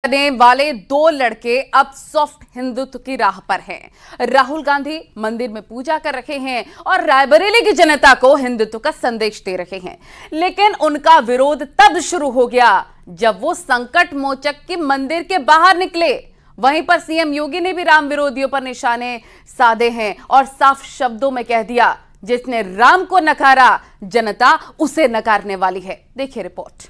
करने वाले दो लड़के अब सॉफ्ट हिंदुत्व की राह पर हैं। राहुल गांधी मंदिर में पूजा कर रहे हैं और रायबरेली की जनता को हिंदुत्व का संदेश दे रहे हैं, लेकिन उनका विरोध तब शुरू हो गया जब वो संकट मोचक के मंदिर के बाहर निकले। वहीं पर सीएम योगी ने भी राम विरोधियों पर निशाने साधे हैं और साफ शब्दों में कह दिया, जिसने राम को नकारा जनता उसे नकारने वाली है। देखिए रिपोर्ट।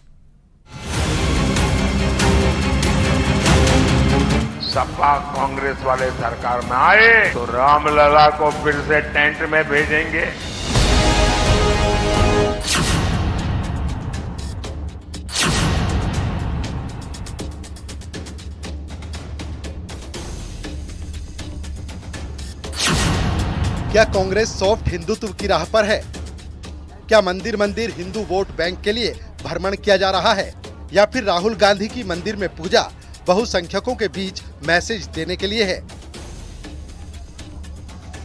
सपा कांग्रेस वाले सरकार में आए तो रामलला को फिर से टेंट में भेजेंगे। क्या कांग्रेस सॉफ्ट हिंदुत्व की राह पर है? क्या मंदिर मंदिर हिंदू वोट बैंक के लिए भ्रमण किया जा रहा है, या फिर राहुल गांधी की मंदिर में पूजा बहुसंख्यकों के बीच मैसेज देने के लिए है?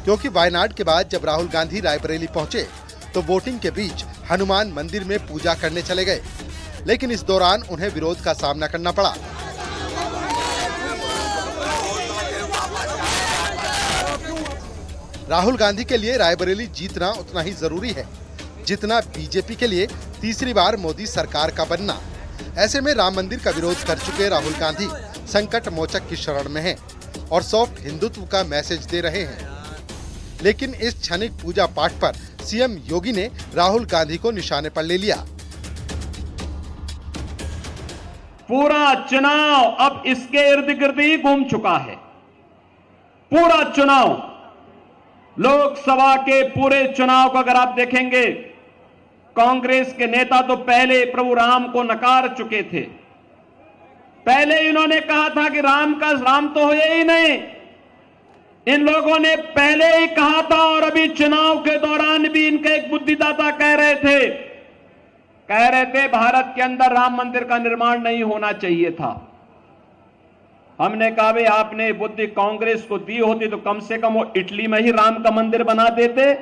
क्योंकि वायनाड के बाद जब राहुल गांधी रायबरेली पहुंचे तो वोटिंग के बीच हनुमान मंदिर में पूजा करने चले गए, लेकिन इस दौरान उन्हें विरोध का सामना करना पड़ा। राहुल गांधी के लिए रायबरेली जीतना उतना ही जरूरी है जितना बीजेपी के लिए तीसरी बार मोदी सरकार का बनना। ऐसे में राम मंदिर का विरोध कर चुके राहुल गांधी संकट मोचक की शरण में हैं और सॉफ्ट हिंदुत्व का मैसेज दे रहे हैं। लेकिन इस क्षणिक पूजा पाठ पर सीएम योगी ने राहुल गांधी को निशाने पर ले लिया। पूरा चुनाव अब इसके इर्द गिर्द ही घूम चुका है। पूरा चुनाव, लोकसभा के पूरे चुनाव को अगर आप देखेंगे, कांग्रेस के नेता तो पहले प्रभु राम को नकार चुके थे। पहले इन्होंने कहा था कि राम तो है ही नहीं। इन लोगों ने पहले ही कहा था और अभी चुनाव के दौरान भी इनके एक बुद्धिदाता कह रहे थे भारत के अंदर राम मंदिर का निर्माण नहीं होना चाहिए था। हमने कहा भाई आपने बुद्धि कांग्रेस को दी होती तो कम से कम वो इटली में ही राम का मंदिर बना देते।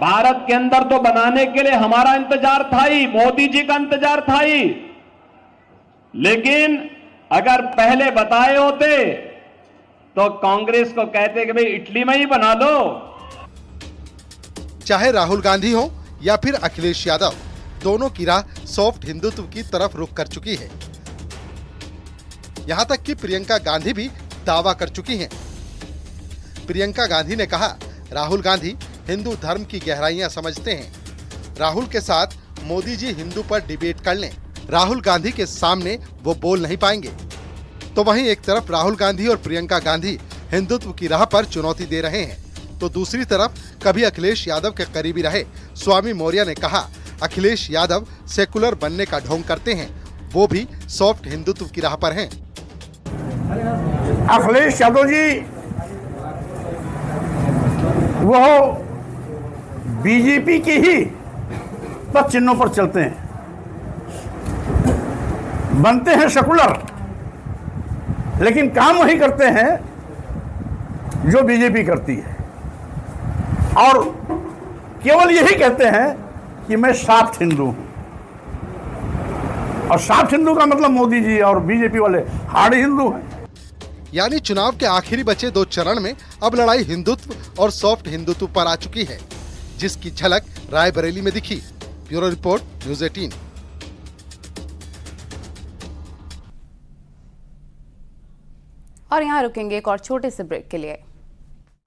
भारत के अंदर तो बनाने के लिए हमारा इंतजार था ही, मोदी जी का इंतजार था ही, लेकिन अगर पहले बताए होते तो कांग्रेस को कहते कि भाई इटली में ही बना लो। चाहे राहुल गांधी हो या फिर अखिलेश यादव, दोनों की राह सॉफ्ट हिंदुत्व की तरफ रुख कर चुकी है। यहां तक कि प्रियंका गांधी भी दावा कर चुकी हैं। प्रियंका गांधी ने कहा, राहुल गांधी हिंदू धर्म की गहराइयां समझते हैं। राहुल के साथ मोदी जी हिंदू पर डिबेट कर लें, राहुल गांधी के सामने वो बोल नहीं पाएंगे। तो वहीं एक तरफ राहुल गांधी और प्रियंका गांधी हिंदुत्व की राह पर चुनौती दे रहे हैं, तो दूसरी तरफ कभी अखिलेश यादव के करीबी रहे स्वामी मौर्य ने कहा, अखिलेश यादव सेकुलर बनने का ढोंग करते हैं, वो भी सॉफ्ट हिंदुत्व की राह पर हैं। अखिलेश यादव जी वो बीजेपी की ही पद चिन्हों पर चलते हैं, बनते हैं सेकुलर, लेकिन काम वही करते हैं जो बीजेपी करती है, और केवल यही कहते हैं कि मैं सॉफ्ट हिंदू हूं। और सॉफ्ट हिंदू का मतलब मोदी जी और बीजेपी वाले हार्ड हिंदू हैं। यानी चुनाव के आखिरी बचे दो चरण में अब लड़ाई हिंदुत्व और सॉफ्ट हिंदुत्व पर आ चुकी है, जिसकी झलक रायबरेली में दिखी। Bureau report, news 18। और यहाँ रुकेंगे एक और छोटे से ब्रेक के लिए।